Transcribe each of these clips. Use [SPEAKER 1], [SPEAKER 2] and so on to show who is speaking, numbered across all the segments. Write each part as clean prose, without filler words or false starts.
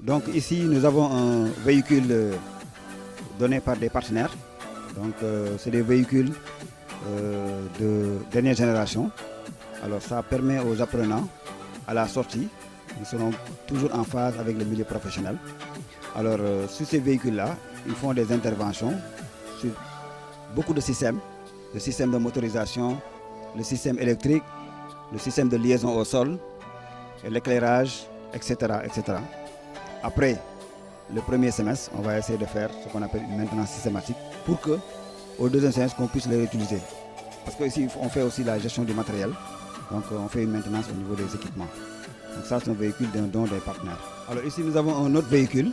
[SPEAKER 1] Donc ici, nous avons un véhicule donné par des partenaires. Donc c'est des véhicules de dernière génération. Alors ça permet aux apprenants, à la sortie, ils seront toujours en phase avec le milieu professionnel. Alors sur ces véhicules-là, ils font des interventions sur beaucoup de systèmes, le système de motorisation, le système électrique, le système de liaison au sol, l'éclairage, etc., etc. Après le premier semestre, on va essayer de faire ce qu'on appelle une maintenance systématique pour que, au deuxième semestre, qu'on puisse les réutiliser. Parce qu'ici, on fait aussi la gestion du matériel. Donc, on fait une maintenance au niveau des équipements. Donc, ça, c'est un véhicule d'un don des partenaires. Alors, ici, nous avons un autre véhicule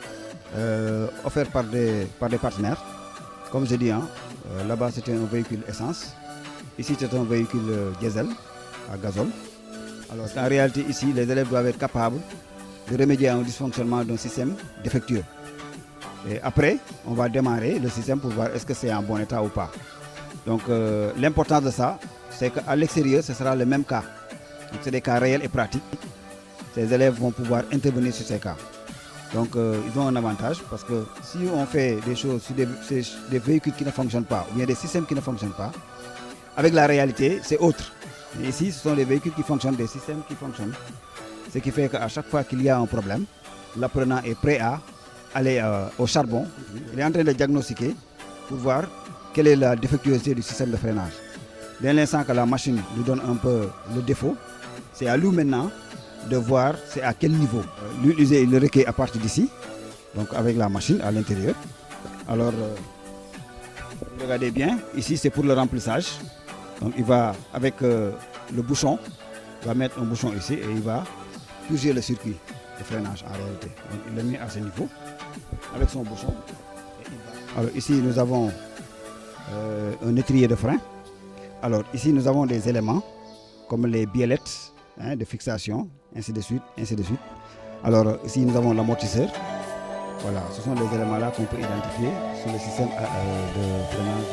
[SPEAKER 1] offert par des partenaires. Comme je dis, là-bas, c'était un véhicule essence. Ici, c'est un véhicule diesel à gazole. Alors, en réalité, ici, les élèves doivent être capables de remédier à un dysfonctionnement d'un système défectueux. Et après, on va démarrer le système pour voir est-ce que c'est en bon état ou pas. Donc, l'importance de ça, c'est qu'à l'extérieur, ce sera le même cas. Donc, c'est des cas réels et pratiques. Ces élèves vont pouvoir intervenir sur ces cas. Donc, ils ont un avantage parce que si on fait des choses sur des véhicules qui ne fonctionnent pas ou bien des systèmes qui ne fonctionnent pas, avec la réalité, c'est autre. Et ici, ce sont des véhicules qui fonctionnent, des systèmes qui fonctionnent. Ce qui fait qu'à chaque fois qu'il y a un problème, l'apprenant est prêt à aller au charbon. Il est en train de diagnostiquer pour voir quelle est la défectuosité du système de freinage. Dès l'instant que la machine lui donne un peu le défaut, c'est à lui maintenant de voir c'est à quel niveau. Lui, il le recueille à partir d'ici, donc avec la machine à l'intérieur. Alors, regardez bien, ici c'est pour le remplissage. Donc il va avec le bouchon, il va mettre un bouchon ici et il va purger le circuit de freinage en réalité. Donc il le met à ce niveau avec son bouchon. Alors ici nous avons un étrier de frein. Alors ici nous avons des éléments comme les biellettes de fixation, ainsi de suite, ainsi de suite. Alors ici nous avons l'amortisseur. Voilà, ce sont les éléments là qu'on peut identifier sur le système de freinage.